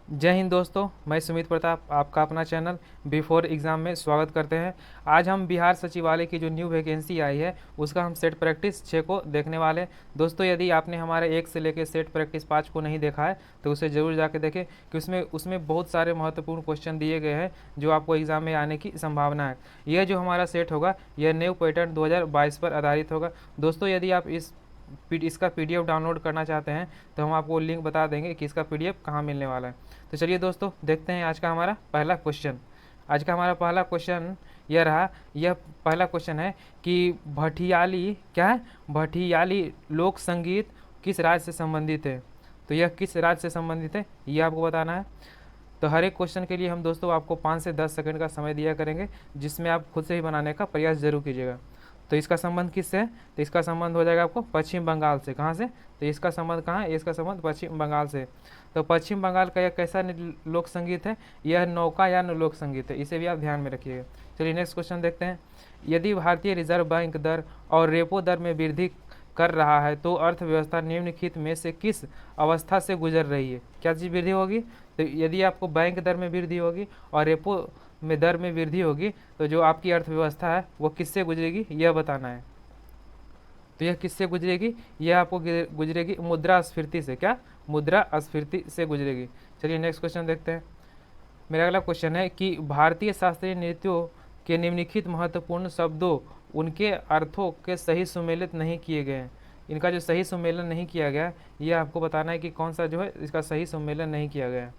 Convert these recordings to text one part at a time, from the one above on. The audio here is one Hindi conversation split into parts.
जय हिंद दोस्तों, मैं सुमित प्रताप आपका अपना चैनल बिफोर एग्ज़ाम में स्वागत करते हैं। आज हम बिहार सचिवालय की जो न्यू वैकेंसी आई है उसका हम सेट प्रैक्टिस 6 को देखने वाले हैं। दोस्तों, यदि आपने हमारे 1 से लेकर सेट प्रैक्टिस 5 को नहीं देखा है तो उसे ज़रूर जाके देखें कि उसमें बहुत सारे महत्वपूर्ण क्वेश्चन दिए गए हैं जो आपको एग्ज़ाम में आने की संभावना है। यह जो हमारा सेट होगा यह न्यू पैटर्न 2022 पर आधारित होगा। दोस्तों, यदि आप इसका पीडीएफ डाउनलोड करना चाहते हैं तो हम आपको लिंक बता देंगे कि इसका पीडीएफ कहाँ मिलने वाला है। तो चलिए दोस्तों, देखते हैं आज का हमारा पहला क्वेश्चन। आज का हमारा पहला क्वेश्चन यह रहा। यह पहला क्वेश्चन है कि भटियाली क्या है, भटियाली लोक संगीत किस राज्य से संबंधित है। तो यह किस राज्य से संबंधित है यह आपको बताना है। तो हर एक क्वेश्चन के लिए हम दोस्तों आपको 5 से 10 सेकंड का समय दिया करेंगे, जिसमें आप खुद से ही बनाने का प्रयास जरूर कीजिएगा। तो इसका संबंध किससे है? तो इसका संबंध हो जाएगा आपको पश्चिम बंगाल से। कहाँ से? तो इसका संबंध कहाँ है? इसका संबंध पश्चिम बंगाल से। तो पश्चिम बंगाल का यह कैसा लोक संगीत है? यह नौकायान लोक संगीत है, इसे भी आप ध्यान में रखिएगा। चलिए नेक्स्ट क्वेश्चन देखते हैं। यदि भारतीय रिजर्व बैंक दर और रेपो दर में वृद्धि कर रहा है तो अर्थव्यवस्था निम्नलिखित में से किस अवस्था से गुजर रही है? क्या चीज़ वृद्धि होगी? तो यदि आपको बैंक दर में वृद्धि होगी और रेपो में दर में वृद्धि होगी तो जो आपकी अर्थव्यवस्था है वो किससे गुजरेगी यह बताना है। तो यह किससे गुजरेगी? यह आपको गुजरेगी मुद्रास्फीति से। क्या? मुद्रास्फीति से गुजरेगी। चलिए नेक्स्ट क्वेश्चन देखते हैं। मेरा अगला क्वेश्चन है कि भारतीय शास्त्रीय नृत्यों के निम्नलिखित महत्वपूर्ण शब्दों उनके अर्थों के सही सुमेलित नहीं किए गए हैं। इनका जो सही सम्मेलन नहीं किया गया यह आपको बताना है कि कौन सा जो है इसका सही सम्मेलन नहीं किया गया।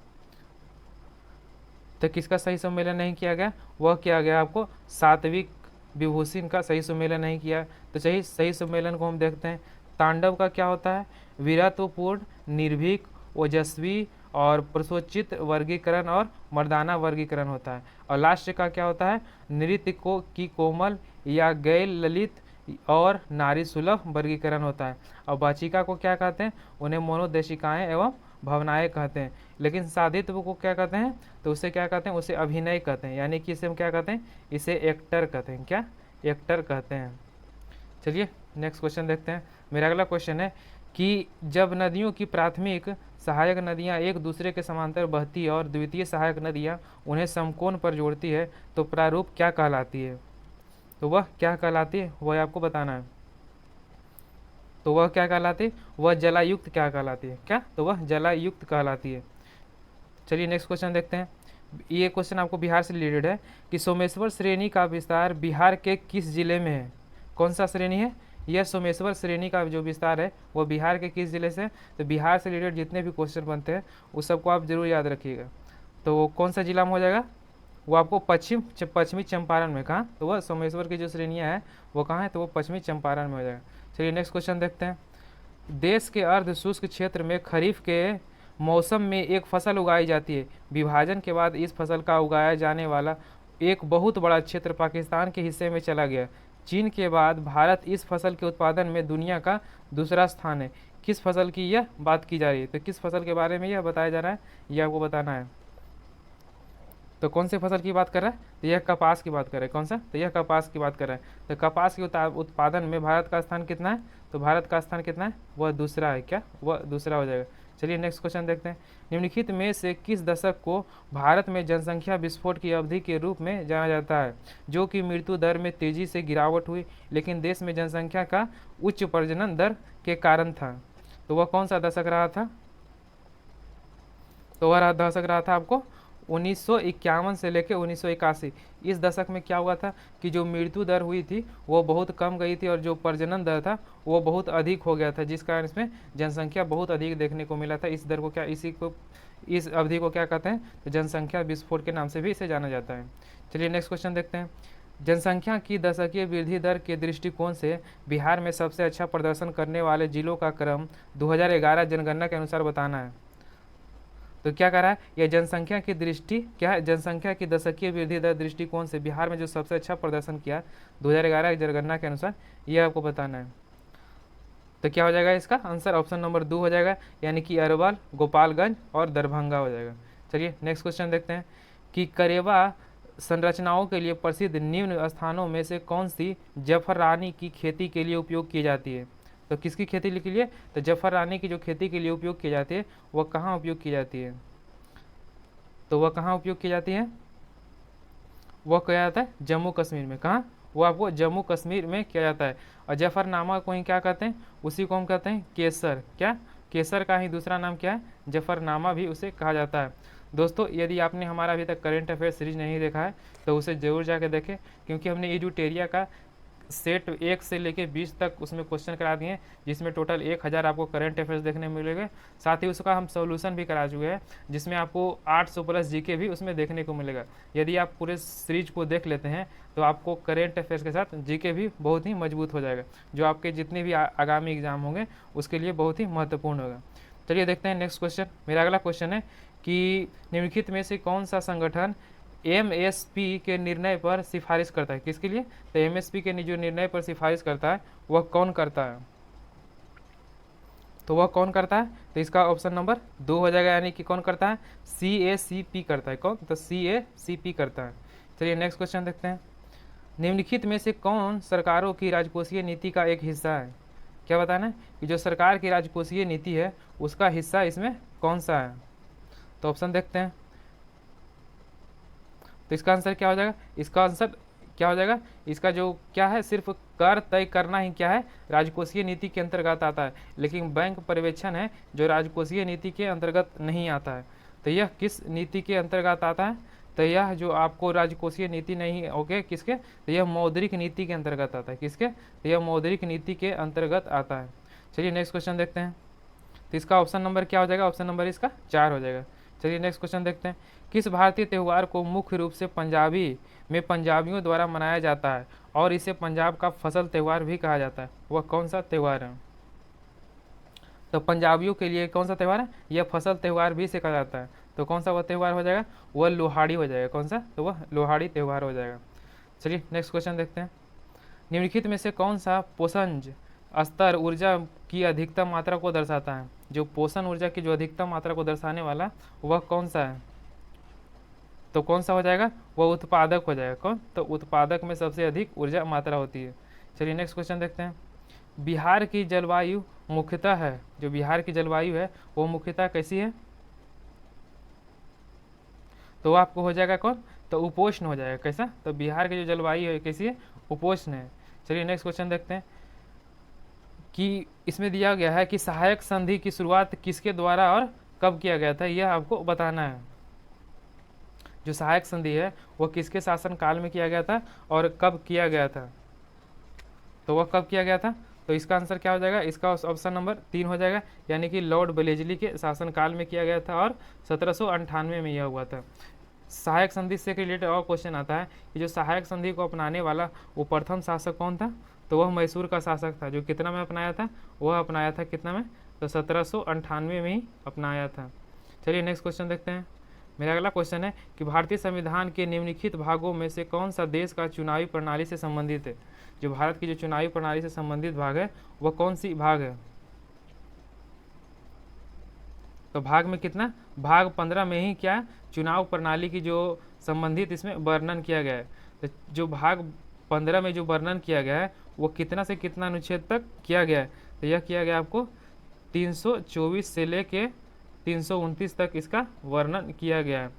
तो किसका सही सम्मेलन नहीं किया गया? वह किया गया आपको सात्विक विभूषण का सही सम्मेलन नहीं किया। तो सही सम्मेलन को हम देखते हैं। तांडव का क्या होता है? वीरत्वपूर्ण, निर्भीक, ओजस्वी और प्रसोचित वर्गीकरण और मर्दाना वर्गीकरण होता है। और लास्ट का क्या होता है? नृत्य को की कोमल या गैर ललित और नारी सुलभ वर्गीकरण होता है। और वाचिका को क्या कहते हैं? उन्हें मनोदेशिकाएं एवं भावनाएं कहते हैं। लेकिन साधित्व को क्या कहते हैं? तो उसे क्या कहते हैं? उसे अभिनय कहते हैं। यानी कि इसे हम क्या कहते हैं? इसे एक्टर कहते हैं। क्या? एक्टर कहते हैं। चलिए नेक्स्ट क्वेश्चन देखते हैं। मेरा अगला क्वेश्चन है कि जब नदियों की प्राथमिक सहायक नदियां एक दूसरे के समांतर बहती है और द्वितीय सहायक नदियां उन्हें समकोण पर जोड़ती है तो प्रारूप क्या कहलाती है? तो वह क्या कहलाती है वह आपको बताना है। तो वह क्या कहलाती है? वह जलायुक्त क्या कहलाती है? क्या? तो वह जलायुक्त कहलाती है। चलिए नेक्स्ट क्वेश्चन देखते हैं। ये क्वेश्चन आपको बिहार से रिलेटेड है कि सोमेश्वर श्रेणी का विस्तार बिहार के किस जिले में है? कौन सा श्रेणी है? यह सोमेश्वर श्रेणी का जो विस्तार है वह बिहार के किस जिले से? तो बिहार से रिलेटेड जितने भी क्वेश्चन बनते हैं उस सबको आप जरूर याद रखिएगा। तो वो कौन सा जिला में हो जाएगा? वो आपको पश्चिमी चंपारण में। कहाँ? तो वह सोमेश्वर की जो श्रेणियाँ हैं वो कहाँ है? तो वो पश्चिमी चंपारण में हो जाएगा। चलिए नेक्स्ट क्वेश्चन देखते हैं। देश के अर्ध शुष्क क्षेत्र में खरीफ के मौसम में एक फसल उगाई जाती है। विभाजन के बाद इस फसल का उगाया जाने वाला एक बहुत बड़ा क्षेत्र पाकिस्तान के हिस्से में चला गया। चीन के बाद भारत इस फसल के उत्पादन में दुनिया का दूसरा स्थान है। किस फसल की यह बात की जा रही है? तो किस फसल के बारे में यह बताया जा रहा है यह आपको बताना है। तो कौन से फसल की बात कर रहा है? तो यह कपास की बात कर रहा है। कौन सा? तो यह कपास की बात कर रहा है। तो कपास के उत्पादन में भारत का स्थान कितना है? तो भारत का स्थान कितना है? वह दूसरा है। क्या? वह दूसरा हो जाएगा। चलिए नेक्स्ट क्वेश्चन देखते हैं। निम्नलिखित में से किस दशक को भारत में जनसंख्या विस्फोट की अवधि के रूप में जाना जाता है, जो कि मृत्यु दर में तेजी से गिरावट हुई लेकिन देश में जनसंख्या का उच्च प्रजनन दर के कारण था? तो वह कौन सा दशक रहा था? तो वह दशक रहा था आपको 1951 से लेकर 1981। इस दशक में क्या हुआ था कि जो मृत्यु दर हुई थी वो बहुत कम गई थी और जो प्रजनन दर था वो बहुत अधिक हो गया था, जिस कारण इसमें जनसंख्या बहुत अधिक देखने को मिला था। इस दर को क्या इस अवधि को क्या कहते हैं? तो जनसंख्या विस्फोट के नाम से भी इसे जाना जाता है। चलिए नेक्स्ट क्वेश्चन देखते हैं। जनसंख्या की दशकीय वृद्धि दर के दृष्टिकोण से बिहार में सबसे अच्छा प्रदर्शन करने वाले जिलों का क्रम 2011 जनगणना के अनुसार बताना है। तो क्या कर रहा है? यह जनसंख्या की दृष्टि क्या है? जनसंख्या की दशकीय वृद्धि दर दृष्टिकोण से बिहार में जो सबसे अच्छा प्रदर्शन किया 2011 की जनगणना के अनुसार यह आपको बताना है। तो क्या हो जाएगा इसका आंसर? ऑप्शन नंबर 2 हो जाएगा, यानी कि अरवल, गोपालगंज और दरभंगा हो जाएगा। चलिए नेक्स्ट क्वेश्चन देखते हैं कि करेवा संरचनाओं के लिए प्रसिद्ध निम्न स्थानों में से कौन सी जफरानी की खेती के लिए उपयोग की जाती है? तो किसकी खेती के लिए? तो जफर रानी की जो खेती के लिए उपयोग की जाती है वह कहाँ उपयोग की जाती है? तो वह कहाँ उपयोग की जाती है? वह किया जाता है जम्मू कश्मीर में। कहाँ? वो आपको जम्मू कश्मीर में किया जाता है। और जफरनामा को ही क्या कहते हैं? उसी को हम कहते हैं केसर। क्या? केसर का ही दूसरा नाम क्या है? जफरनामा भी उसे कहा जाता है। दोस्तों, यदि आपने हमारा अभी तक करेंट अफेयर सीरीज नहीं देखा है तो उसे ज़रूर जाकर देखें, क्योंकि हमने एजुटेरिया का सेट 1 से लेके 20 तक उसमें क्वेश्चन करा दिए हैं, जिसमें टोटल 1000 आपको करंट अफेयर्स देखने मिलेंगे। साथ ही उसका हम सॉल्यूशन भी करा चुके हैं, जिसमें आपको 800 प्लस जीके भी उसमें देखने को मिलेगा। यदि आप पूरे सीरीज को देख लेते हैं तो आपको करंट अफेयर्स के साथ जीके भी बहुत ही मजबूत हो जाएगा, जो आपके जितने भी आगामी एग्जाम होंगे उसके लिए बहुत ही महत्वपूर्ण होगा। चलिए देखते हैं नेक्स्ट क्वेश्चन। मेरा अगला क्वेश्चन है कि निम्नलिखित में से कौन सा संगठन एमएसपी के निर्णय पर सिफारिश करता है? किसके लिए? तो एमएसपी के जो निर्णय पर सिफारिश करता है वह कौन करता है? तो वह कौन करता है? तो इसका ऑप्शन नंबर 2 हो जाएगा, यानी कि कौन करता है? CACP करता है। कौन? तो CACP करता है। चलिए नेक्स्ट क्वेश्चन देखते हैं। निम्नलिखित में से कौन सरकारों की राजकोषीय नीति का एक हिस्सा है? क्या बताना है कि जो सरकार की राजकोषीय नीति है उसका हिस्सा इसमें कौन सा है? तो ऑप्शन देखते हैं। तो इसका आंसर क्या हो जाएगा? इसका आंसर क्या हो जाएगा? इसका जो क्या है, सिर्फ कर तय करना ही क्या है, राजकोषीय नीति के अंतर्गत आता है, लेकिन बैंक पर्यवेक्षण है जो राजकोषीय नीति के अंतर्गत नहीं आता है। तो यह किस नीति के अंतर्गत आता है? तो यह जो आपको राजकोषीय नीति नहीं, ओके, किसके? तो यह मौद्रिक नीति के अंतर्गत आता है। किसके? तो यह मौद्रिक नीति के अंतर्गत आता है। चलिए नेक्स्ट क्वेश्चन देखते हैं। तो इसका ऑप्शन नंबर क्या हो जाएगा? ऑप्शन नंबर इसका 4 हो जाएगा। चलिए नेक्स्ट क्वेश्चन देखते हैं। किस भारतीय त्यौहार को मुख्य रूप से पंजाबी में पंजाबियों द्वारा मनाया जाता है और इसे पंजाब का फसल त्यौहार भी कहा जाता है? वह कौन सा त्यौहार है? तो पंजाबियों के लिए कौन सा त्यौहार है? यह फसल त्यौहार भी इसे कहा जाता है। तो कौन सा वह त्यौहार हो जाएगा? वह लोहाड़ी हो जाएगा। कौन सा? तो वह लोहाड़ी त्यौहार हो जाएगा। चलिए नेक्स्ट क्वेश्चन देखते हैं। निम्नलिखित में से कौन सा पोषण स्तर ऊर्जा की अधिकतम मात्रा को दर्शाता है? जो पोषण ऊर्जा की जो अधिकतम मात्रा को दर्शाने वाला वह कौन सा है? तो कौन सा हो जाएगा? वह उत्पादक हो जाएगा। कौन? तो उत्पादक में सबसे अधिक ऊर्जा मात्रा होती है। चलिए नेक्स्ट क्वेश्चन देखते हैं। बिहार की जलवायु मुख्यतः है, जो बिहार की जलवायु है वो मुख्यतः कैसी है? तो आपको हो जाएगा कौन? तो उपोष्ण हो जाएगा। कैसा? तो बिहार की जो जलवायु है कैसी है? उपोष्ण है। चलिए नेक्स्ट क्वेश्चन देखते हैं कि इसमें दिया गया है कि सहायक संधि की शुरुआत किसके द्वारा और कब किया गया था, यह आपको बताना है। जो सहायक संधि है वह किसके शासन काल में किया गया था और कब किया गया था? तो वह कब किया गया था? तो इसका आंसर क्या हो जाएगा? इसका ऑप्शन नंबर 3 हो जाएगा, यानी कि लॉर्ड वेलेस्ली के शासनकाल में किया गया था और 1798 में यह हुआ था। सहायक संधि से रिलेटेड और क्वेश्चन आता है कि जो सहायक संधि को अपनाने वाला वो प्रथम शासक कौन था? तो वह मैसूर का शासक था, जो कितना में अपनाया था? वह अपनाया था कितना में? तो 1798 में ही अपनाया था। चलिए नेक्स्ट क्वेश्चन देखते हैं। मेरा अगला क्वेश्चन है कि भारतीय संविधान के निम्नलिखित भागों में से कौन सा देश का चुनावी प्रणाली से संबंधित है? जो भारत की जो चुनावी प्रणाली से संबंधित भाग है वह कौन सी भाग है? तो भाग में कितना? भाग 15 में ही क्या चुनाव प्रणाली की जो संबंधित इसमें वर्णन किया गया है। तो जो भाग 15 में जो वर्णन किया गया है वो कितना से कितना अनुच्छेद तक किया गया है? तो यह किया गया आपको 324 से लेके 329 तक इसका वर्णन किया गया है।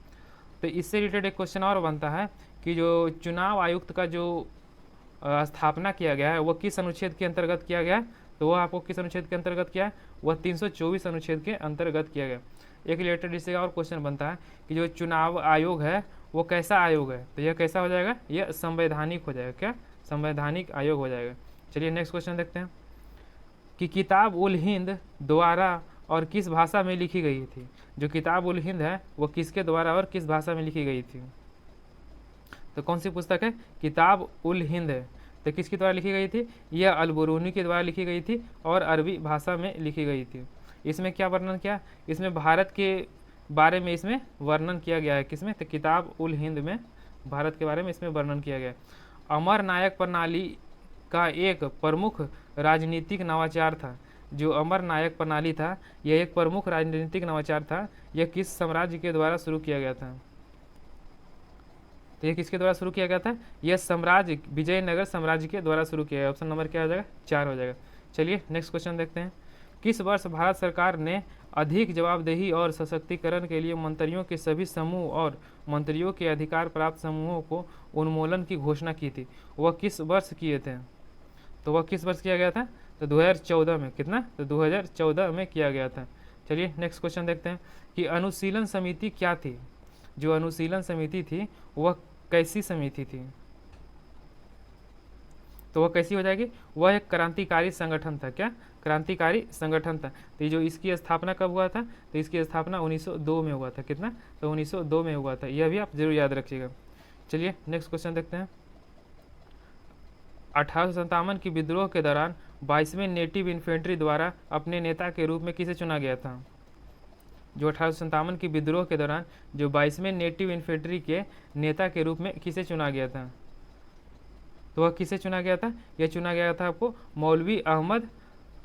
तो इससे रिलेटेड एक क्वेश्चन और बनता है कि जो चुनाव आयुक्त का जो स्थापना किया गया है वह किस अनुच्छेद के अंतर्गत किया गया है? तो वह आपको किस अनुच्छेद के अंतर्गत किया है? वह 324 अनुच्छेद के अंतर्गत किया गया। एक रिलेटेड इससे और क्वेश्चन बनता है कि जो चुनाव आयोग है वो कैसा आयोग है? तो यह कैसा हो जाएगा? यह संवैधानिक हो जाएगा। क्या? संवैधानिक आयोग हो जाएगा। चलिए नेक्स्ट क्वेश्चन देखते हैं कि किताब उल हिंद द्वारा और किस भाषा में लिखी गई थी? जो किताब उल हिंद है वो किसके द्वारा और किस भाषा में लिखी गई थी? तो कौन सी पुस्तक है? किताब उल हिंद है। तो किसके द्वारा लिखी गई थी? यह अल-बुरूनी के द्वारा लिखी गई थी और अरबी भाषा में लिखी गई थी। इसमें क्या वर्णन किया? इसमें भारत के बारे में इसमें वर्णन किया गया है। किसमें? तो किताब उल हिंद में भारत के बारे में इसमें वर्णन किया गया है। अमर नायक प्रणाली का एक प्रमुख राजनीतिक नवाचार था। जो अमर नायक प्रणाली था यह एक प्रमुख राजनीतिक नवाचार था। यह किस साम्राज्य के द्वारा शुरू किया गया था? तो यह किसके द्वारा शुरू किया गया था? यह साम्राज्य विजयनगर साम्राज्य के द्वारा शुरू किया गया। ऑप्शन नंबर क्या हो जाएगा? 4 हो जाएगा। चलिए नेक्स्ट क्वेश्चन देखते हैं। किस वर्ष भारत सरकार ने अधिक जवाबदेही और सशक्तिकरण के लिए मंत्रियों के सभी समूह और मंत्रियों के अधिकार प्राप्त समूहों को उन्मूलन की घोषणा की थी। वह किस वर्ष किए थे? तो वह किस वर्ष किया गया था? तो 2014 में। कितना? तो 2014 में किया गया था। चलिए नेक्स्ट क्वेश्चन देखते हैं कि अनुशीलन समिति क्या थी? जो अनुशीलन समिति थी वह कैसी समिति थी? तो वह कैसी हो जाएगी? वह एक क्रांतिकारी संगठन था। क्या? क्रांतिकारी संगठन था। तो ये जो इसकी स्थापना कब हुआ था? तो इसकी स्थापना 1902 में हुआ था। कितना? तो 1902 में हुआ था। यह भी आप जरूर याद रखिएगा। चलिए नेक्स्ट क्वेश्चन देखते हैं। 1857 की विद्रोह के दौरान 22वें नेटिव इन्फेंट्री द्वारा अपने नेता के रूप में किसे चुना गया था? जो 1857 की विद्रोह के दौरान जो 22वें नेटिव इन्फेंट्री के नेता के रूप में किसे चुना गया था? तो वह किसे चुना गया था? यह चुना गया था आपको मौलवी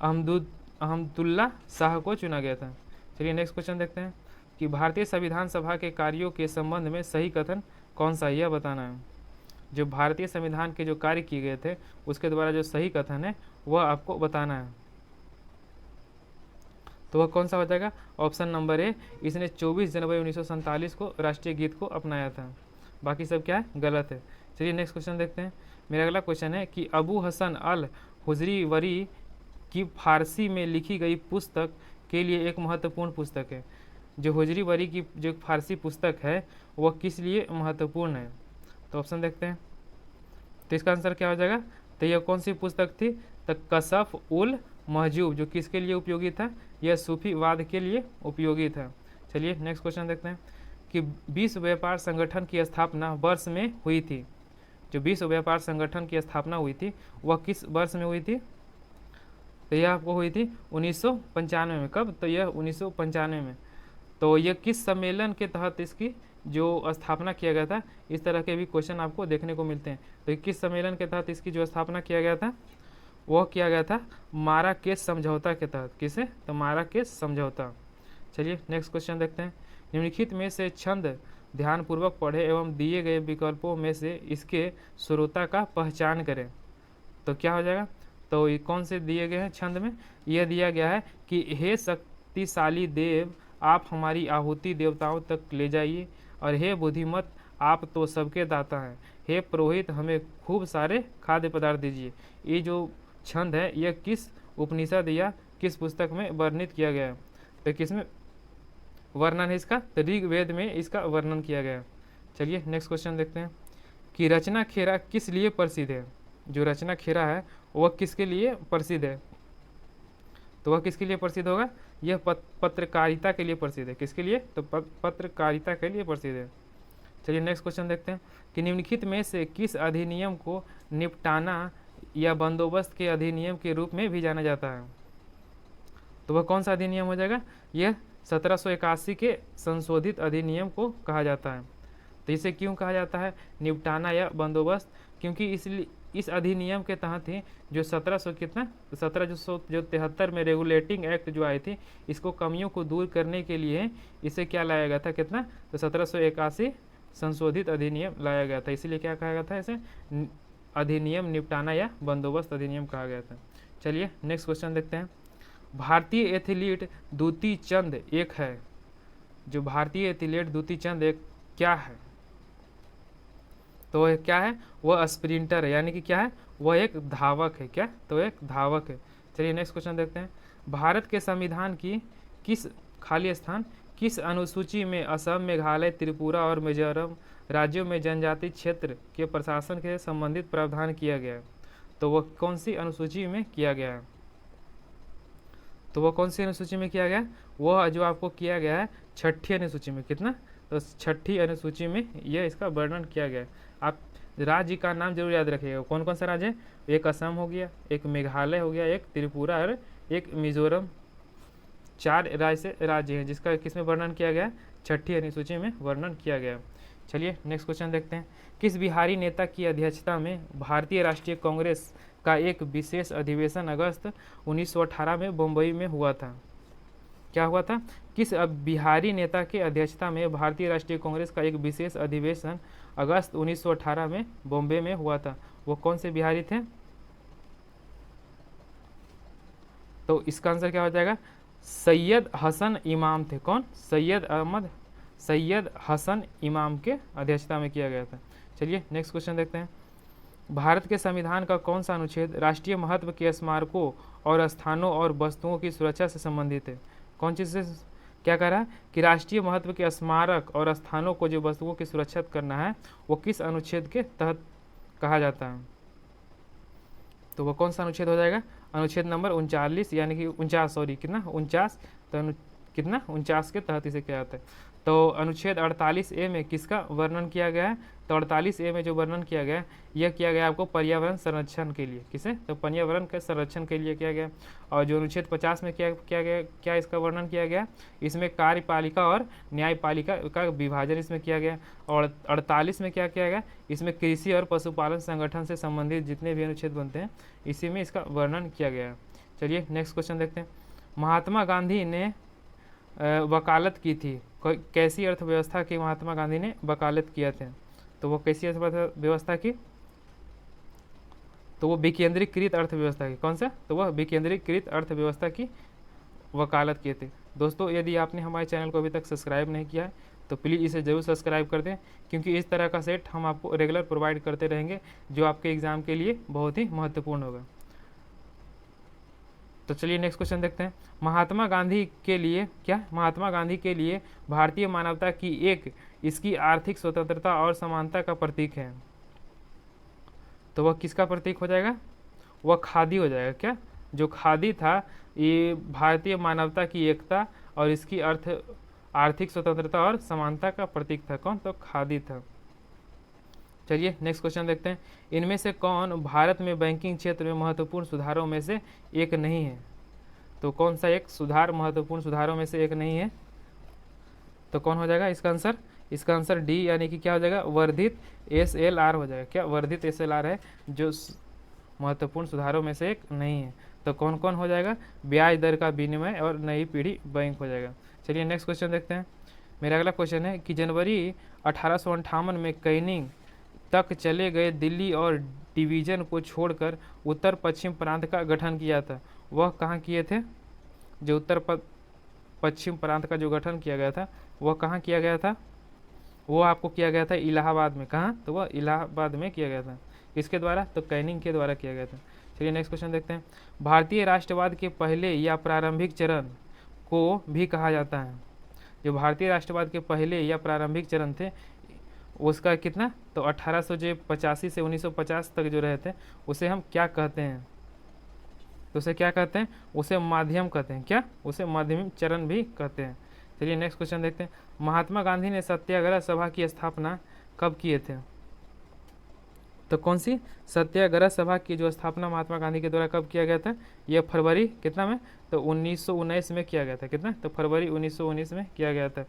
अहमदुल्ला शाह को चुना गया था। चलिए नेक्स्ट क्वेश्चन देखते हैं कि भारतीय संविधान सभा के कार्यों के संबंध में सही कथन कौन सा है, यह बताना है। जो भारतीय संविधान के जो कार्य किए गए थे उसके द्वारा जो सही कथन है वह आपको बताना है। तो वह कौन सा हो जाएगा? ऑप्शन नंबर ए, इसने 24 जनवरी 1947 को राष्ट्रीय गीत को अपनाया था। बाकी सब क्या है? गलत है। चलिए नेक्स्ट क्वेश्चन देखते हैं। मेरा अगला क्वेश्चन है कि अबू हसन अल हुजरी वरी की फारसी में लिखी गई पुस्तक के लिए एक महत्वपूर्ण पुस्तक है। जो हुजरी वरी की जो फारसी पुस्तक है वह किस लिए महत्वपूर्ण है? तो ऑप्शन देखते हैं। तो इसका आंसर क्या हो जाएगा? तो यह कौन सी पुस्तक थी? तो कशफ उल महजूब, जो किसके लिए उपयोगी था? यह सूफीवाद के लिए उपयोगी था। चलिए नेक्स्ट क्वेश्चन देखते हैं कि विश्व व्यापार संगठन की स्थापना वर्ष में हुई थी। जो विश्व व्यापार संगठन की स्थापना हुई थी वह किस वर्ष में हुई थी? तो यह आपको हुई थी 1995 में। कब? तो यह 1995 में। तो यह किस सम्मेलन के तहत इसकी जो स्थापना किया गया था? इस तरह के भी क्वेश्चन आपको देखने को मिलते हैं। तो किस सम्मेलन के तहत इसकी जो स्थापना किया गया था वह किया गया था माराकेच समझौता के तहत। किसे? तो माराकेच समझौता। चलिए नेक्स्ट क्वेश्चन देखते हैं। निम्नलिखित में से छंद ध्यानपूर्वक पढ़े एवं दिए गए विकल्पों में से इसके श्रोता का पहचान करें। तो क्या हो जाएगा? तो ये कौन से दिए गए हैं छंद में? यह दिया गया है कि हे शक्तिशाली देव, आप हमारी आहुति देवताओं तक ले जाइए, और हे बुद्धिमत, आप तो सबके दाता हैं। हे पुरोहित, हमें खूब सारे खाद्य पदार्थ दीजिए। ये जो छंद है यह किस उपनिषद या किस पुस्तक में वर्णित किया गया है? तो किसमें वर्णन है इसका? तो ऋग्वेद में इसका वर्णन किया गया है। चलिए नेक्स्ट क्वेश्चन देखते हैं कि रचना खेरा किस लिए प्रसिद्ध है? जो रचना खेरा है वह किसके लिए प्रसिद्ध है? तो वह किसके लिए प्रसिद्ध होगा? यह पत्रकारिता के लिए प्रसिद्ध है। किसके लिए? तो पत्रकारिता के लिए प्रसिद्ध है। चलिए नेक्स्ट क्वेश्चन देखते हैं कि निम्नलिखित में से किस अधिनियम को निपटाना या बंदोबस्त के अधिनियम के रूप में भी जाना जाता है? तो वह कौन सा अधिनियम हो जाएगा? यह 1781 के संशोधित अधिनियम को कहा जाता है। तो इसे क्यों कहा जाता है निपटाना या बंदोबस्त? क्योंकि इस अधिनियम के तहत ही जो 1773 में रेगुलेटिंग एक्ट जो आई थी, इसको कमियों को दूर करने के लिए इसे क्या लाया गया था? कितना? तो 1781 संशोधित अधिनियम लाया गया था। इसीलिए क्या कहा गया था? इसे अधिनियम निपटाना या बंदोबस्त अधिनियम कहा गया था। चलिए नेक्स्ट क्वेश्चन देखते हैं। भारतीय एथलीट दूती चंद एक है। जो भारतीय एथलीट दूती चंद एक क्या है? तो वह क्या है? वह स्प्रिंटर है, यानी कि क्या है? वह एक धावक है। क्या? तो एक धावक है। चलिए नेक्स्ट क्वेश्चन देखते हैं। भारत के संविधान की किस खाली स्थान किस अनुसूची में असम, मेघालय, त्रिपुरा और मिजोरम राज्यों में जनजाति क्षेत्र के प्रशासन के संबंधित प्रावधान किया गया है? तो वह कौन सी अनुसूची में किया गया है? तो वह कौन सी अनुसूची में किया गया? वह जो आपको किया गया है 6ठी अनुसूची में। कितना? तो 6ठी अनुसूची में यह इसका वर्णन किया गया है। आप राज्य का नाम जरूर याद रखिएगा। कौन कौन सा राज्य है? एक असम हो गया, एक मेघालय हो गया, एक त्रिपुरा और एक मिजोरम। 4 राज्य हैं जिसका किसमें वर्णन किया गया? 6ठी अनुसूची में वर्णन किया गया। चलिए नेक्स्ट क्वेश्चन देखते हैं। किस बिहारी नेता की अध्यक्षता में भारतीय राष्ट्रीय कांग्रेस का एक विशेष अधिवेशन अगस्त 1918 में बम्बई में हुआ था? क्या हुआ था? किस बिहारी नेता के अध्यक्षता में भारतीय राष्ट्रीय कांग्रेस का एक विशेष अधिवेशन अगस्त 1918 में बॉम्बे में हुआ था? वो कौन से बिहारी थे? तो इसका आंसर क्या हो जाएगा? सैयद हसन इमाम थे। कौन? सैयद हसन इमाम के अध्यक्षता में किया गया था। चलिए नेक्स्ट क्वेश्चन देखते हैं। भारत के संविधान का कौन सा अनुच्छेद राष्ट्रीय महत्व के स्मारकों और स्थानों और वस्तुओं की सुरक्षा से संबंधित है? कौन चीज़ से क्या कह रहा है कि राष्ट्रीय महत्व के स्मारक और स्थानों को जो वस्तुओं की सुरक्षा करना है वो किस अनुच्छेद के तहत कहा जाता है? तो वो कौन सा अनुच्छेद हो जाएगा? अनुच्छेद नंबर 39 यानी कि 49, सॉरी कितना 49, तो कितना 49 के तहत इसे किया जाता है। तो अनुच्छेद 48A में किसका वर्णन किया गया है? तो 48A में जो वर्णन किया गया है यह किया गया आपको पर्यावरण संरक्षण के लिए। किसे? तो पर्यावरण के संरक्षण के लिए किया गया। और जो अनुच्छेद 50 में क्या इसका वर्णन किया गया? इसमें कार्यपालिका और न्यायपालिका का विभाजन इसमें किया गया। और 48 में क्या किया गया? इसमें कृषि और पशुपालन संगठन से संबंधित जितने भी अनुच्छेद बनते हैं इसी में इसका वर्णन किया गया है। चलिए नेक्स्ट क्वेश्चन देखते हैं। महात्मा गांधी ने वकालत की थी, कैसी अर्थव्यवस्था की महात्मा गांधी ने वकालत किया थे? तो वो कैसी अर्थव्यवस्था की? तो वो विकेंद्रीकृत अर्थव्यवस्था की। कौन सा? तो वह विकेंद्रीकृत अर्थव्यवस्था की वकालत किए थे। दोस्तों यदि आपने हमारे चैनल को अभी तक सब्सक्राइब नहीं किया है तो प्लीज़ इसे ज़रूर सब्सक्राइब कर दें, क्योंकि इस तरह का सेट हम आपको रेगुलर प्रोवाइड करते रहेंगे जो आपके एग्ज़ाम के लिए बहुत ही महत्वपूर्ण होगा। तो चलिए नेक्स्ट क्वेश्चन देखते हैं। महात्मा गांधी के लिए क्या? महात्मा गांधी के लिए भारतीय मानवता की इसकी आर्थिक स्वतंत्रता और समानता का प्रतीक है। तो वह किसका प्रतीक हो जाएगा? वह खादी हो जाएगा। क्या? जो खादी था ये भारतीय मानवता की एकता और इसकी आर्थिक स्वतंत्रता और समानता का प्रतीक था। कौन? तो खादी था। चलिए नेक्स्ट क्वेश्चन देखते हैं। इनमें से कौन भारत में बैंकिंग क्षेत्र में महत्वपूर्ण सुधारों में से एक नहीं है? तो कौन सा एक सुधार महत्वपूर्ण सुधारों में से एक नहीं है? तो कौन हो जाएगा इसका आंसर? इसका आंसर डी यानी कि क्या हो जाएगा? वर्धित SLR हो जाएगा। क्या? वर्धित SLR है जो महत्वपूर्ण सुधारों में से एक नहीं है। तो कौन कौन हो जाएगा? ब्याज दर का विनिमय और नई पीढ़ी बैंक हो जाएगा। चलिए नेक्स्ट क्वेश्चन देखते हैं। मेरा अगला क्वेश्चन है कि जनवरी 1858 में कैनिंग तक चले गए दिल्ली और डिवीज़न को छोड़कर उत्तर पश्चिम प्रांत का गठन किया था। वह कहाँ किए थे? जो उत्तर पश्चिम प्रांत का जो गठन किया गया था वह कहाँ किया गया था? वो आपको किया गया था इलाहाबाद में। कहाँ? तो वह इलाहाबाद में किया गया था। किसके द्वारा? तो कैनिंग के द्वारा किया गया था। चलिए नेक्स्ट क्वेश्चन देखते हैं। भारतीय राष्ट्रवाद के पहले या प्रारंभिक चरण को भी कहा जाता है। जो भारतीय राष्ट्रवाद के पहले या प्रारंभिक चरण थे उसका कितना? तो 1885 से 1950 तक जो रहे थे उसे हम क्या कहते हैं? तो उसे क्या कहते हैं? उसे माध्यम कहते हैं। क्या? उसे माध्यमिक चरण भी कहते हैं। चलिए नेक्स्ट क्वेश्चन देखते हैं। महात्मा गांधी ने सत्याग्रह सभा की स्थापना कब किए थे? तो कौन सी सत्याग्रह सभा की जो स्थापना महात्मा गांधी के द्वारा कब किया गया था? यह फरवरी कितना में? तो 1919 में किया गया था। कितना? तो फरवरी 1919 में किया गया था।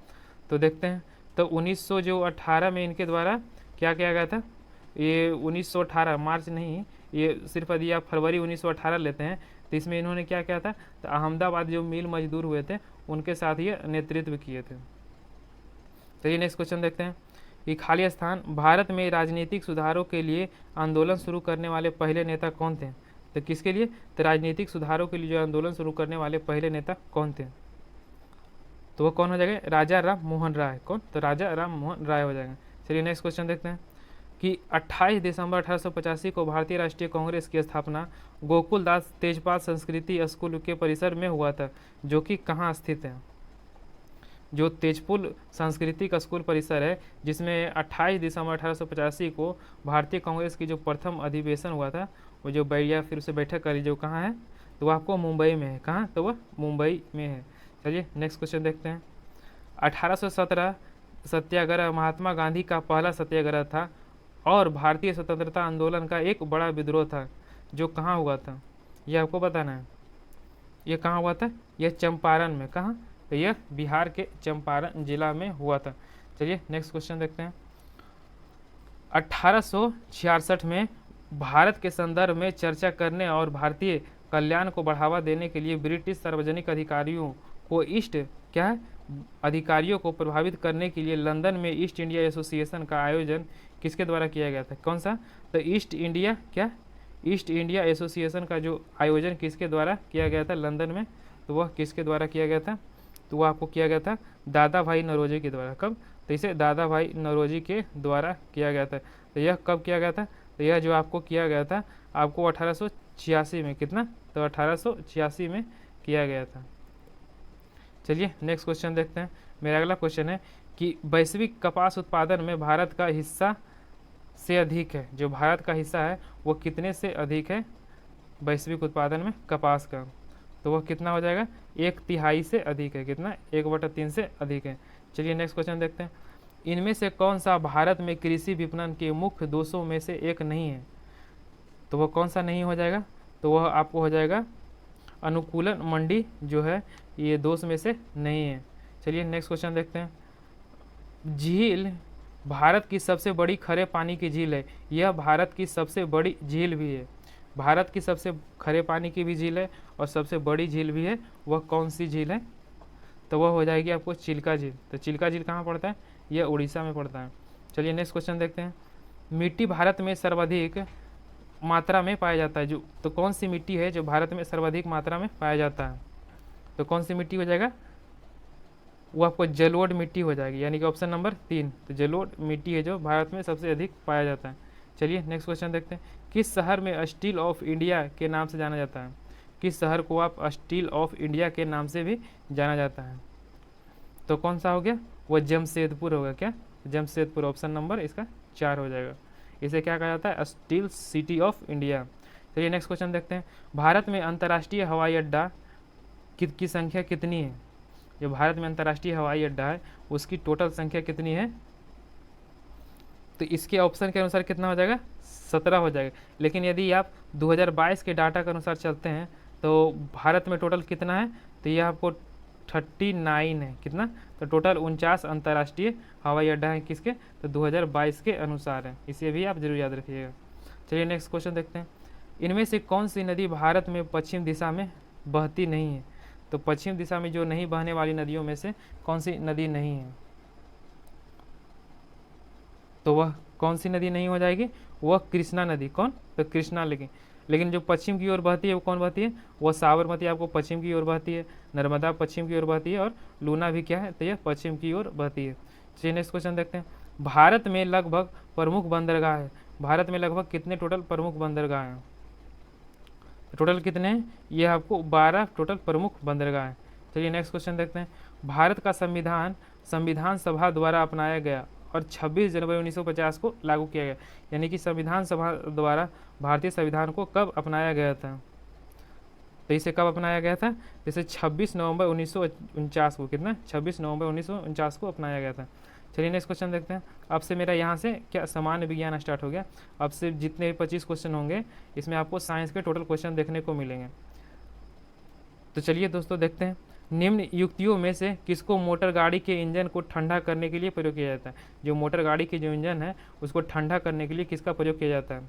तो देखते हैं। तो 1918 में इनके द्वारा क्या किया गया था? ये 1918 मार्च नहीं, ये सिर्फ यदि आप फरवरी 1918 लेते हैं तो इसमें इन्होंने क्या किया था? तो अहमदाबाद जो मिल मजदूर हुए थे उनके साथ ये नेतृत्व किए थे। चलिए नेक्स्ट क्वेश्चन देखते हैं कि खाली स्थान भारत में राजनीतिक सुधारों के लिए आंदोलन शुरू करने वाले पहले नेता कौन थे? तो किसके लिए? तो राजनीतिक सुधारों के लिए जो आंदोलन शुरू करने वाले पहले नेता कौन थे? तो वो कौन हो जाएगा? राजा राम मोहन राय। कौन? तो राजा राम मोहन राय हो जाएगा। चलिए नेक्स्ट क्वेश्चन देखते हैं कि 28 दिसंबर 1885 को भारतीय राष्ट्रीय कांग्रेस की स्थापना गोकुल दास तेजपाल संस्कृति स्कूल के परिसर में हुआ था, जो कि कहाँ स्थित है? जो तेजपुर सांस्कृतिक स्कूल परिसर है जिसमें 28 दिसंबर 1885 को भारतीय कांग्रेस की जो प्रथम अधिवेशन हुआ था वो जो बैठिया फिर से बैठक करी जो कहाँ है? तो वह आपको मुंबई में है। कहाँ? तो वह मुंबई में है। चलिए नेक्स्ट क्वेश्चन देखते हैं। 1817 सत्याग्रह महात्मा गांधी का पहला सत्याग्रह था और भारतीय स्वतंत्रता आंदोलन का एक बड़ा विद्रोह था जो कहाँ हुआ था? यह आपको बताना है। यह कहाँ हुआ था? यह चंपारण में। कहाँ? तो यह बिहार के चंपारण जिला में हुआ था। चलिए नेक्स्ट क्वेश्चन देखते हैं। 1866 में भारत के संदर्भ में चर्चा करने और भारतीय कल्याण को बढ़ावा देने के लिए ब्रिटिश सार्वजनिक अधिकारियों को प्रभावित करने के लिए लंदन में ईस्ट इंडिया एसोसिएशन का आयोजन किसके द्वारा किया गया था? कौन सा? तो ईस्ट इंडिया एसोसिएशन का जो आयोजन किसके द्वारा किया गया था लंदन में? तो वह किसके द्वारा किया गया था? तो वह आपको किया गया था दादा भाई नौरोजी के द्वारा। कब? तो इसे दादा भाई नौरोजी के द्वारा किया गया था। तो यह कब किया गया था? तो यह जो आपको किया गया था आपको 1886 में, कितना? तो 1886 में किया गया था। चलिए नेक्स्ट क्वेश्चन देखते हैं। मेरा अगला क्वेश्चन है कि वैश्विक कपास उत्पादन में भारत का हिस्सा से अधिक है, जो भारत का हिस्सा है वो कितने से अधिक है वैश्विक उत्पादन में कपास का? तो वह कितना हो जाएगा? 1/3 से अधिक है। कितना? 1/3 से अधिक है। चलिए नेक्स्ट क्वेश्चन देखते हैं। इनमें से कौन सा भारत में कृषि विपणन के मुख्य दोषों में से एक नहीं है? तो वह कौन सा नहीं हो जाएगा? तो वह आपको हो जाएगा अनुकूलन मंडी जो है, ये दोष में से नहीं है। चलिए नेक्स्ट क्वेश्चन देखते हैं। झील भारत की सबसे बड़ी खरे पानी की झील है। यह भारत की सबसे बड़ी झील भी है। भारत की सबसे खरे पानी की भी झील है और सबसे बड़ी झील भी है। वह कौन सी झील है? तो वह हो जाएगी आपको चिल्का झील। तो चिल्का झील कहाँ पड़ता है? यह उड़ीसा में पड़ता है। चलिए नेक्स्ट क्वेश्चन देखते हैं। मिट्टी भारत में सर्वाधिक मात्रा में पाया जाता है, जो तो कौन सी मिट्टी है जो भारत में सर्वाधिक मात्रा में पाया जाता है? तो कौन सी मिट्टी हो जाएगा? वो आपको जलोढ़ मिट्टी हो जाएगी, यानी कि ऑप्शन नंबर 3। तो जलोढ़ मिट्टी है जो भारत में सबसे अधिक पाया जाता है। चलिए नेक्स्ट क्वेश्चन देखते हैं। किस शहर में स्टील ऑफ इंडिया के नाम से जाना जाता है? किस शहर को आप स्टील ऑफ इंडिया के नाम से भी जाना जाता है? तो कौन सा हो गया? वो जमशेदपुर होगा। क्या? जमशेदपुर, ऑप्शन नंबर इसका 4 हो जाएगा। इसे क्या कहा जाता है? Steel city of India. चलिए नेक्स्ट क्वेश्चन देखते हैं। भारत में अंतर्राष्ट्रीय हवाई अड्डा की संख्या कितनी है? जो भारत में अंतर्राष्ट्रीय हवाई अड्डा है उसकी टोटल संख्या कितनी है? तो इसके ऑप्शन के अनुसार कितना हो जाएगा? 17 हो जाएगा। लेकिन यदि आप 2022 के डाटा के अनुसार चलते हैं तो भारत में टोटल कितना है? तो यह आपको 39 है। कितना? तो टोटल 49 अंतर्राष्ट्रीय हवाई अड्डा है। किसके? तो 2022 के अनुसार है। इसे भी आप जरूर याद रखिएगा। चलिए नेक्स्ट क्वेश्चन देखते हैं। इनमें से कौन सी नदी भारत में पश्चिम दिशा में बहती नहीं है? तो पश्चिम दिशा में जो नहीं बहने वाली नदियों में से कौन सी नदी नहीं है? तो वह कौन सी नदी नहीं हो जाएगी? वह कृष्णा नदी। कौन? तो कृष्णा। लेकिन जो पश्चिम की ओर बहती है वो कौन बहती है? वह साबरमती आपको पश्चिम की ओर बहती है, नर्मदा पश्चिम की ओर बहती है और लूना भी क्या है? तो यह पश्चिम की ओर बहती है। चलिए नेक्स्ट क्वेश्चन देखते हैं। भारत में लगभग प्रमुख बंदरगाह है। भारत में लगभग कितने टोटल प्रमुख बंदरगाह हैं? टोटल कितने हैं? ये आपको 12 टोटल प्रमुख बंदरगाह हैं। चलिए नेक्स्ट क्वेश्चन देखते हैं। भारत का संविधान सभा द्वारा अपनाया गया और 26 जनवरी 1950 को लागू किया गया, यानी कि संविधान सभा द्वारा भारतीय संविधान को कब अपनाया गया था? तो इसे कब अपनाया गया था? जैसे 26 नवंबर 1949 को। कितना? 26 नवंबर 1949 को अपनाया गया था। चलिए नेक्स्ट क्वेश्चन देखते हैं। अब से मेरा यहाँ से क्या सामान्य विज्ञान स्टार्ट हो गया। अब से जितने 25 क्वेश्चन होंगे इसमें आपको साइंस के टोटल क्वेश्चन देखने को मिलेंगे। तो चलिए दोस्तों देखते हैं। निम्न युक्तियों में से किसको मोटर गाड़ी के इंजन को ठंडा करने के लिए प्रयोग किया जाता है? जो मोटर गाड़ी की जो इंजन है उसको ठंडा करने के लिए किसका प्रयोग किया जाता है?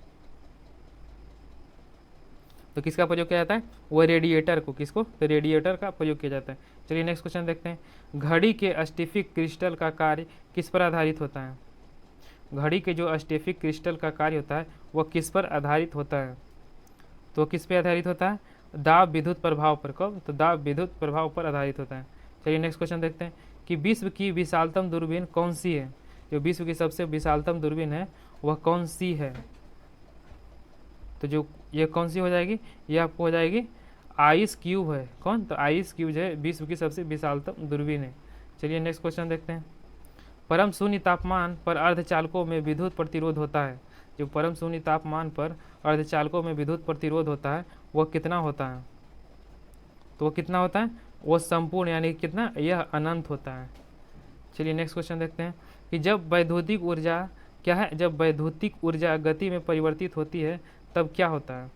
तो किसका प्रयोग किया जाता है? वो रेडिएटर को। किसको? तो रेडिएटर का प्रयोग किया जाता है। चलिए नेक्स्ट क्वेश्चन देखते हैं। घड़ी के स्टेफिक क्रिस्टल का कार्य किस पर आधारित होता है? घड़ी के जो स्टेफिक क्रिस्टल का कार्य होता है वह किस पर आधारित होता है? तो किस पे आधारित होता है? दाब विद्युत प्रभाव पर। कब? तो दाब विद्युत प्रभाव पर आधारित होता है। चलिए नेक्स्ट क्वेश्चन देखते हैं कि विश्व की विशालतम दूरबीन कौन सी है? जो विश्व की सबसे विशालतम दूरबीन है वह कौन सी है? तो जो ये कौन सी हो जाएगी? ये आपको हो जाएगी आइस क्यूब है। कौन? तो आइस क्यूब है विश्व की सबसे विशालतम दूरबीन है। चलिए नेक्स्ट क्वेश्चन देखते हैं। परम शून्य तापमान पर अर्धचालकों में विद्युत प्रतिरोध होता है। जो परम शून्य तापमान पर अर्धचालकों में विद्युत प्रतिरोध होता है वह कितना होता है? तो वह कितना होता है? वह संपूर्ण, यानी कितना? यह अनंत होता है। चलिए नेक्स्ट क्वेश्चन देखते हैं कि जब वैद्युतिक ऊर्जा क्या है? जब वैद्युतिक ऊर्जा गति में परिवर्तित होती है तब क्या होता है?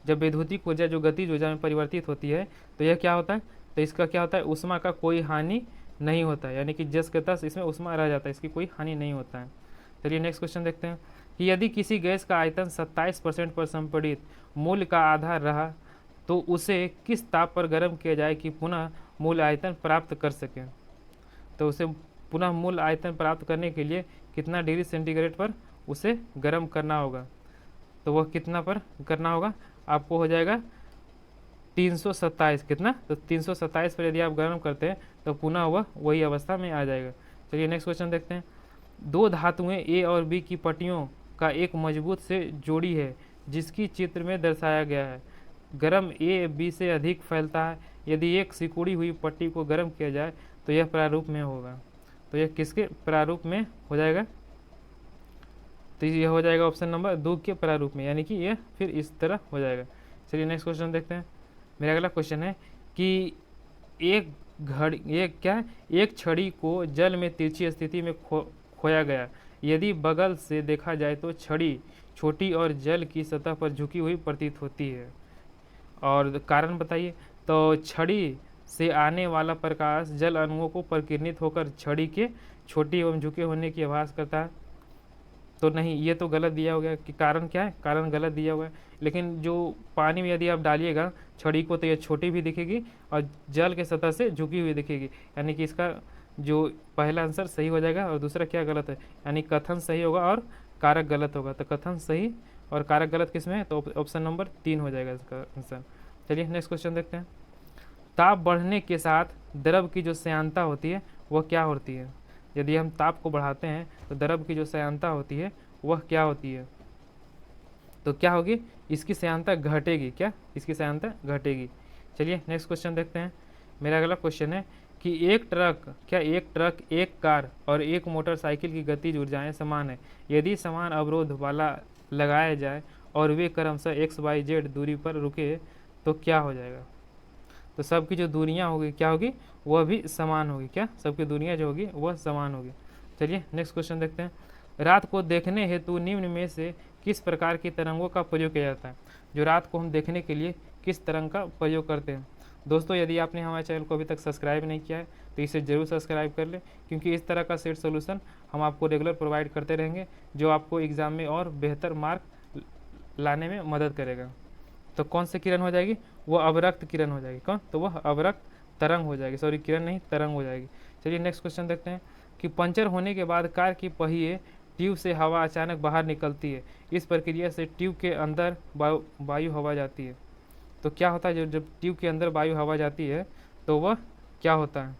जब वैद्युतिक ऊर्जा जो गतिज ऊर्जा में परिवर्तित होती है तो यह क्या होता है? तो इसका क्या होता है? ऊष्मा का कोई हानि नहीं होता है, यानी कि जस के तस इसमें ऊष्मा रह जाता है, इसकी कोई हानि नहीं होता है। चलिए नेक्स्ट क्वेश्चन देखते हैं कि यदि किसी गैस का आयतन 27% पर संपीड़ित मूल्य का आधार रहा तो उसे किस ताप पर गर्म किया जाए कि पुनः मूल आयतन प्राप्त कर सके? तो उसे पुनः मूल आयतन प्राप्त करने के लिए कितना डिग्री सेंटीग्रेड पर उसे गर्म करना होगा? तो वह कितना पर करना होगा? आपको हो जाएगा 327 कितना, तो 327 पर यदि आप गर्म करते हैं तो पुनः वह वही अवस्था में आ जाएगा। चलिए नेक्स्ट क्वेश्चन देखते हैं। दो धातुएं ए और बी की पट्टियों का एक मजबूत से जोड़ी है जिसकी चित्र में दर्शाया गया है। गर्म ए बी से अधिक फैलता है। यदि एक सिकुड़ी हुई पट्टी को गर्म किया जाए तो यह प्रारूप में होगा। तो यह किसके प्रारूप में हो जाएगा, तो यह हो जाएगा ऑप्शन नंबर 2 के प्रारूप में, यानी कि यह फिर इस तरह हो जाएगा। चलिए नेक्स्ट क्वेश्चन देखते हैं। मेरा अगला क्वेश्चन है कि एक छड़ी को जल में तिरछी स्थिति में खोया गया। यदि बगल से देखा जाए तो छड़ी छोटी और जल की सतह पर झुकी हुई प्रतीत होती है, और कारण बताइए। तो छड़ी से आने वाला प्रकाश जल अणुओं को प्रकीर्णित होकर छड़ी के छोटी एवं झुके होने की आभास करता है। तो नहीं, ये तो गलत दिया हो गया कि कारण क्या है, कारण गलत दिया हुआ है। लेकिन जो पानी में यदि आप डालिएगा छड़ी को तो ये छोटी भी दिखेगी और जल के सतह से झुकी हुई दिखेगी, यानी कि इसका जो पहला आंसर सही हो जाएगा और दूसरा क्या गलत है, यानी कथन सही होगा और कारक गलत होगा। तो कथन सही और कारक गलत किसमें है, तो ऑप्शन नंबर 3 हो जाएगा इसका आंसर। चलिए नेक्स्ट क्वेश्चन देखते हैं। ताप बढ़ने के साथ द्रव की जो श्यानता होती है वह क्या होती है। यदि हम ताप को बढ़ाते हैं तो द्रव की जो श्यानता होती है वह क्या होती है, तो क्या होगी, इसकी श्यानता घटेगी। क्या, इसकी श्यानता घटेगी। चलिए नेक्स्ट क्वेश्चन देखते हैं। मेरा अगला क्वेश्चन है कि एक ट्रक, एक कार और एक मोटरसाइकिल की गतिज ऊर्जाएं समान है। यदि समान अवरोध वाला लगाया जाए और वे क्रमशः XYZ दूरी पर रुके तो क्या हो जाएगा। तो सबकी जो दूरियां होगी क्या होगी, वह भी समान होगी। क्या, सबकी दूरियां जो होगी वह समान होगी। चलिए नेक्स्ट क्वेश्चन देखते हैं। रात को देखने हेतु निम्न में से किस प्रकार की तरंगों का प्रयोग किया जाता है। जो रात को हम देखने के लिए किस तरंग का प्रयोग करते हैं। दोस्तों यदि आपने हमारे चैनल को अभी तक सब्सक्राइब नहीं किया है तो इसे जरूर सब्सक्राइब कर लें, क्योंकि इस तरह का सेट सोल्यूशन हम आपको रेगुलर प्रोवाइड करते रहेंगे जो आपको एग्ज़ाम में और बेहतर मार्क लाने में मदद करेगा। तो कौन सी किरण हो जाएगी, वह अवरक्त किरण हो जाएगी। कौन, तो वह अवरक्त तरंग हो जाएगी, सॉरी किरण नहीं तरंग हो जाएगी। चलिए नेक्स्ट क्वेश्चन देखते हैं कि पंचर होने के बाद कार की पहिए ट्यूब से हवा अचानक बाहर निकलती है। इस प्रक्रिया से ट्यूब के अंदर वायु हवा जाती है। तो क्या होता है, जब ट्यूब के अंदर वायु हवा जाती है तो वह क्या होता है,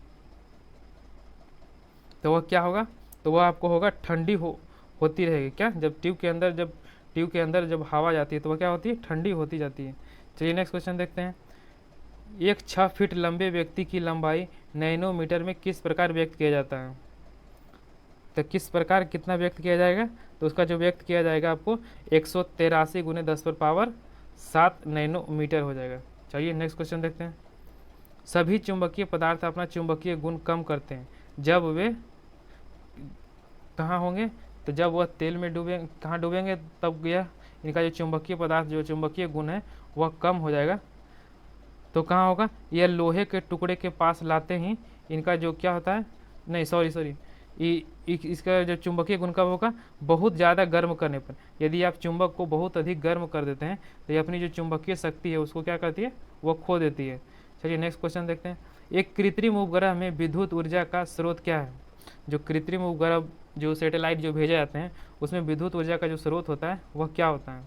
तो वह क्या होगा, तो वह आपको होगा ठंडी होती रहेगी। क्या, जब ट्यूब के अंदर जब हवा जाती है तो वह क्या होती है, ठंडी होती जाती है। चलिए नेक्स्ट क्वेश्चन देखते हैं। एक 6 फीट लंबे व्यक्ति की लंबाई नैनोमीटर में किस प्रकार व्यक्त किया जाता है। तो किस प्रकार कितना व्यक्त किया जाएगा, तो उसका जो व्यक्त किया जाएगा आपको 183 × 10⁻7 नैनोमीटर हो जाएगा। चलिए नेक्स्ट क्वेश्चन देखते हैं। सभी चुंबकीय पदार्थ अपना चुंबकीय गुण कम करते हैं जब वे कहाँ होंगे, तो जब वह तेल में कहाँ डूबेंगे तब यह इनका जो चुंबकीय पदार्थ जो चुंबकीय गुण है वह कम हो जाएगा। तो कहाँ होगा, यह लोहे के टुकड़े के पास लाते ही इनका जो क्या होता है, नहीं सॉरी इसका जो चुंबकीय गुण कब होगा, बहुत ज़्यादा गर्म करने पर। यदि आप चुंबक को बहुत अधिक गर्म कर देते हैं तो ये अपनी जो चुंबकीय शक्ति है उसको क्या करती है, वह खो देती है। चलिए नेक्स्ट क्वेश्चन देखते हैं। एक कृत्रिम उपग्रह में विद्युत ऊर्जा का स्रोत क्या है। जो कृत्रिम उपग्रह जो सैटेलाइट जो भेजे जाते हैं उसमें विद्युत ऊर्जा का जो स्रोत होता है वह क्या होता है,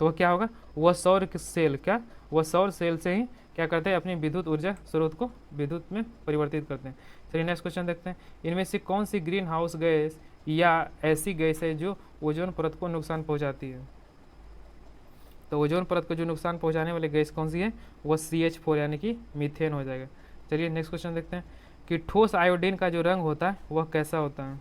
तो वह क्या होगा, वह सौर सेल। क्या, वह सौर सेल से ही क्या करते हैं, अपनी विद्युत ऊर्जा स्रोत को विद्युत में परिवर्तित करते हैं। चलिए नेक्स्ट क्वेश्चन देखते हैं। इनमें से कौन सी ग्रीन हाउस गैस या ऐसी गैस है जो ओजोन परत को नुकसान पहुंचाती है। तो ओजोन परत को जो नुकसान पहुंचाने वाली गैस कौन सी है, वह CH4 यानी कि मीथेन हो जाएगा। चलिए नेक्स्ट क्वेश्चन देखते हैं कि ठोस आयोडीन का जो रंग होता है वह कैसा होता है।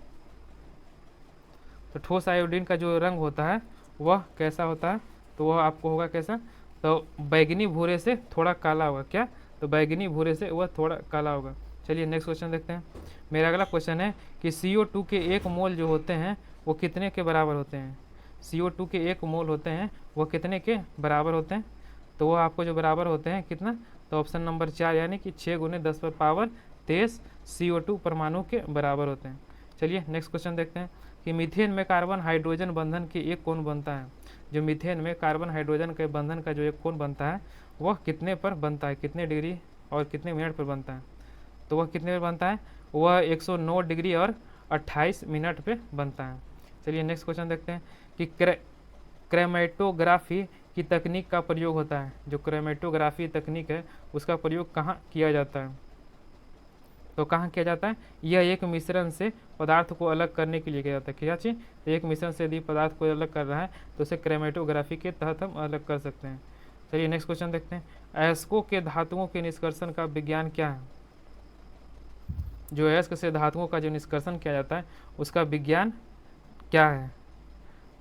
तो ठोस आयोडीन का जो रंग होता है वह कैसा होता है, तो वह आपको होगा कैसा, तो बैगनी भूरे से थोड़ा काला होगा। क्या, तो बैगनी भूरे से वह थोड़ा काला होगा। चलिए नेक्स्ट क्वेश्चन देखते हैं। मेरा अगला क्वेश्चन है कि CO2 के 1 मोल जो होते हैं वो कितने के बराबर होते हैं। CO2 के 1 मोल होते हैं वह कितने के बराबर होते हैं, तो वह आपको जो बराबर होते हैं कितना, तो ऑप्शन नंबर 4 यानी कि 6 × 10⁻23 CO2 परमाणु के बराबर होते हैं। चलिए नेक्स्ट क्वेश्चन देखते हैं कि मीथेन में कार्बन हाइड्रोजन बंधन के एक कोण बनता है। जो मीथेन में कार्बन हाइड्रोजन के बंधन का जो एक कोण बनता है वह कितने पर बनता है, कितने डिग्री और कितने मिनट पर बनता है, तो वह कितने पर बनता है, वह 109 डिग्री और 28 मिनट पे बनता है। चलिए नेक्स्ट क्वेश्चन देखते हैं कि क्रोमैटोग्राफी की तकनीक का प्रयोग होता है? जो क्रोमेटोग्राफी तकनीक है उसका प्रयोग कहाँ किया जाता है? तो कहाँ किया जाता है? यह एक मिश्रण से पदार्थ को अलग करने के लिए किया जाता है। क्या चीज़? एक मिश्रण से यदि पदार्थ को अलग कर रहा है तो उसे क्रोमेटोग्राफी के तहत हम अलग कर सकते हैं। चलिए नेक्स्ट क्वेश्चन देखते हैं। अयस्कों के धातुओं के निष्कर्षण का विज्ञान क्या है? जो अयस्क से धातुओं का जो निष्कर्षण किया जाता है उसका विज्ञान क्या है?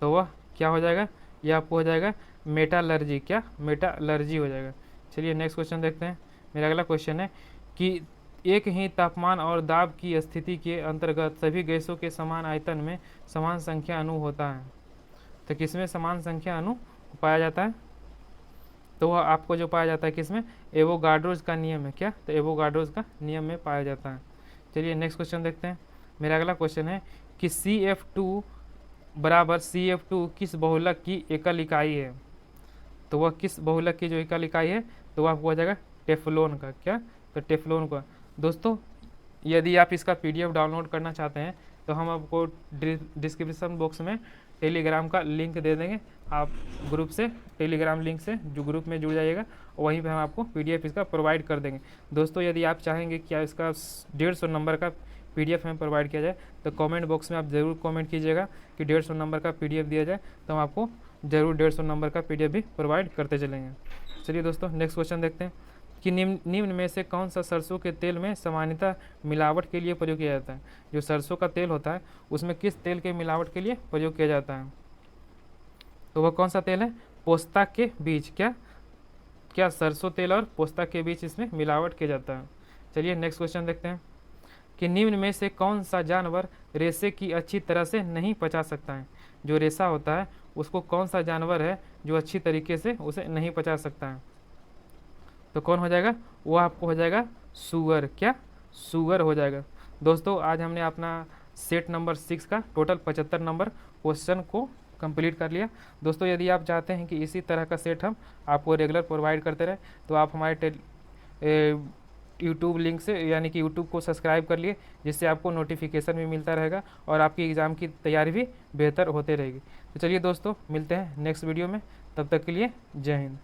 तो वह क्या हो जाएगा? यह आपको हो जाएगा मेटालर्जी। क्या? मेटालर्जी हो जाएगा। चलिए नेक्स्ट क्वेश्चन देखते हैं। मेरा अगला क्वेश्चन है कि एक ही तापमान और दाब की स्थिति के अंतर्गत सभी गैसों के समान आयतन में समान संख्या अणु होता है। तो किसमें समान संख्या अणु पाया जाता है? तो वह आपको जो पाया जाता है किसमें? एवोगाड्रोज का नियम है। क्या? तो एवोगाड्रोज का नियम में पाया जाता है। चलिए नेक्स्ट क्वेश्चन देखते हैं। मेरा अगला क्वेश्चन है कि CF2 बराबर CF2 किस बहुलक की एकल इकाई है? तो वह किस बहुलक की जो एकल इकाई है? तो वह आपको हो जाएगा टेफ्लॉन का। क्या? तो टेफ्लॉन का। दोस्तों यदि आप इसका PDF डाउनलोड करना चाहते हैं तो हम आपको डिस्क्रिप्शन बॉक्स में टेलीग्राम का लिंक दे देंगे। आप ग्रुप से टेलीग्राम लिंक से जो ग्रुप में जुड़ जाइएगा वहीं पे हम आपको PDF इसका प्रोवाइड कर देंगे। दोस्तों यदि आप चाहेंगे कि इसका 150 नंबर का PDF हमें प्रोवाइड किया जाए तो कमेंट बॉक्स में आप ज़रूर कमेंट कीजिएगा कि 150 नंबर का PDF दिया जाए, तो हम आपको ज़रूर 150 नंबर का PDF भी प्रोवाइड करते चलेंगे। चलिए दोस्तों नेक्स्ट क्वेश्चन देखते हैं कि निम्न में से कौन सा सरसों के तेल में सामान्यतः मिलावट के लिए प्रयोग किया जाता है? जो सरसों का तेल होता है उसमें किस तेल के मिलावट के लिए प्रयोग किया जाता है? तो वह कौन सा तेल है? पोस्ता के बीज। क्या? क्या सरसों तेल और पोस्ता के बीच इसमें मिलावट किया जाता है? चलिए नेक्स्ट क्वेश्चन देखते हैं कि निम्न में से कौन सा जानवर रेशे की अच्छी तरह से नहीं पचा सकता है? जो रेशा होता है उसको कौन सा जानवर है जो अच्छी तरीके से उसे नहीं पचा सकता है? तो कौन हो जाएगा? वो आपको हो जाएगा सूअर। क्या? सूअर हो जाएगा। दोस्तों आज हमने अपना सेट नंबर 6 का टोटल 75 नंबर क्वेश्चन को कंप्लीट कर लिया। दोस्तों यदि आप चाहते हैं कि इसी तरह का सेट हम आपको रेगुलर प्रोवाइड करते रहे तो आप हमारे यूट्यूब लिंक से यानी कि यूट्यूब को सब्सक्राइब कर लिए, जिससे आपको नोटिफिकेशन भी मिलता रहेगा और आपकी एग्ज़ाम की तैयारी भी बेहतर होते रहेगी। तो चलिए दोस्तों मिलते हैं नेक्स्ट वीडियो में, तब तक के लिए जय हिंद।